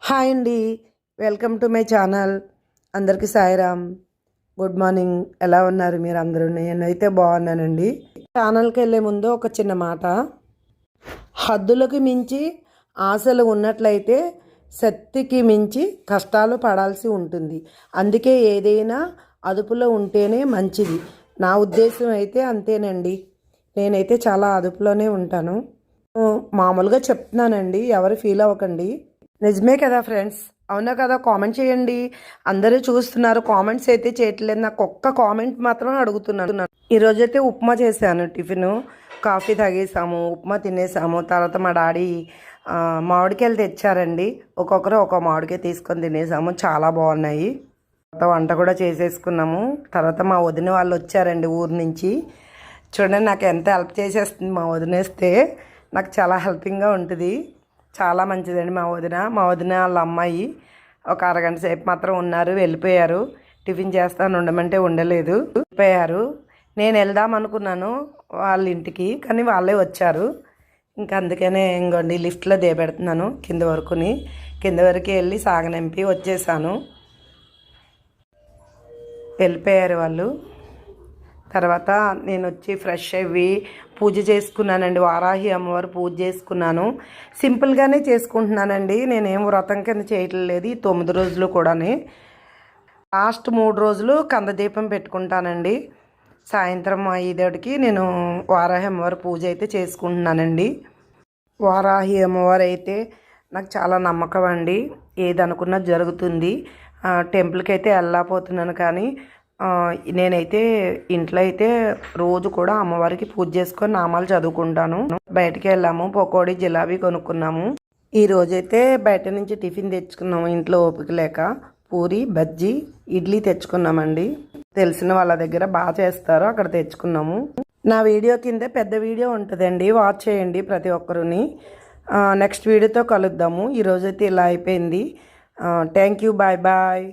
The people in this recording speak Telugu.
హాయ్ అండి, వెల్కమ్ టు మై ఛానల్. అందరికీ సాయిరామ్. Good morning. ఎలా ఉన్నారు మీరు అందరూ? నేనైతే బాగున్నానండి. ఛానల్కి వెళ్ళే ముందు ఒక చిన్న మాట. హద్దులకు మించి ఆశలు ఉన్నట్లయితే శక్తికి మించి కష్టాలు పడాల్సి ఉంటుంది. అందుకే ఏదైనా అదుపులో ఉంటేనే మంచిది. నా ఉద్దేశం అయితే అంతేనండి. నేనైతే చాలా అదుపులోనే ఉంటాను. మామూలుగా చెప్తున్నానండి, ఎవరు ఫీల్ అవ్వకండి. నిజమే కదా ఫ్రెండ్స్, అవునా కదా? కామెంట్ చేయండి. అందరూ చూస్తున్నారు, కామెంట్స్ అయితే చేయట్లేదు. నాకు ఒక్క కామెంట్ మాత్రం అడుగుతున్నాను. ఈరోజైతే ఉప్మా చేశాను. టిఫిన్ కాఫీ తాగేసాము, ఉప్మా తినేసాము. తర్వాత మా డాడీ మామిడికాయలు తెచ్చారండి. ఒక్కొక్కరు ఒక్కో మామిడికాయ తీసుకొని తినేసాము. చాలా బాగున్నాయి. తర్వాత వంట కూడా చేసేసుకున్నాము. తర్వాత మా వదిన వాళ్ళు వచ్చారండి ఊరు నుంచి. చూడండి, నాకు ఎంత హెల్ప్ చేసేస్తుంది మా వదినేస్తే. నాకు చాలా హెల్పింగ్గా ఉంటుంది. చాలా మంచిదండి మా వదిన వాళ్ళ అమ్మాయి. ఒక అరగంట సేపు మాత్రం ఉన్నారు, వెళ్ళిపోయారు. టిఫిన్ చేస్తాను ఉండమంటే ఉండలేదు, వెళ్ళిపోయారు. నేను వెళ్దాం అనుకున్నాను వాళ్ళ ఇంటికి, కానీ వాళ్ళే వచ్చారు. ఇంకా అందుకనే ఇంకోండి లిఫ్ట్లో దిగబెడుతున్నాను కింద వరకు వెళ్ళి సాగనంపి వచ్చేసాను. వెళ్ళిపోయారు వాళ్ళు. తర్వాత నేను వచ్చి ఫ్రెష్ అయ్యి పూజ చేసుకున్నానండి. వారాహి అమ్మవారు పూజ చేసుకున్నాను. సింపుల్గానే చేసుకుంటున్నానండి. నేనేం వ్రతం కింద చేయట్లేదు. ఈ 9 రోజులు కూడా లాస్ట్ 3 రోజులు కందదీపం పెట్టుకుంటానండి. సాయంత్రం 5కి నేను వారాహి అమ్మవారి పూజ అయితే చేసుకుంటున్నానండి. వారాహి అమ్మవారు అయితే నాకు చాలా నమ్మకం అండి. ఏదనుకున్నా జరుగుతుంది. టెంపుల్కి అయితే వెళ్ళకపోతున్నాను, కానీ నేనైతే ఇంట్లో అయితే రోజు కూడా అమ్మవారికి పూజ చేసుకొని నామాలు చదువుకుంటాను. బయటికి వెళ్ళాము, పకోడీ జిలాబీ కొనుక్కున్నాము. ఈ రోజైతే బయట నుంచి టిఫిన్ తెచ్చుకున్నాము. ఇంట్లో ఓపిక లేక పూరి బజ్జీ ఇడ్లీ తెచ్చుకున్నామండి. తెలిసిన వాళ్ళ దగ్గర బాగా చేస్తారు, అక్కడ తెచ్చుకున్నాము. నా వీడియో కింద పెద్ద వీడియో ఉంటుందండి, వాచ్ చేయండి ప్రతి ఒక్కరుని. నెక్స్ట్ వీడియోతో కలుద్దాము. ఈరోజైతే ఇలా అయిపోయింది. Thank you, bye bye.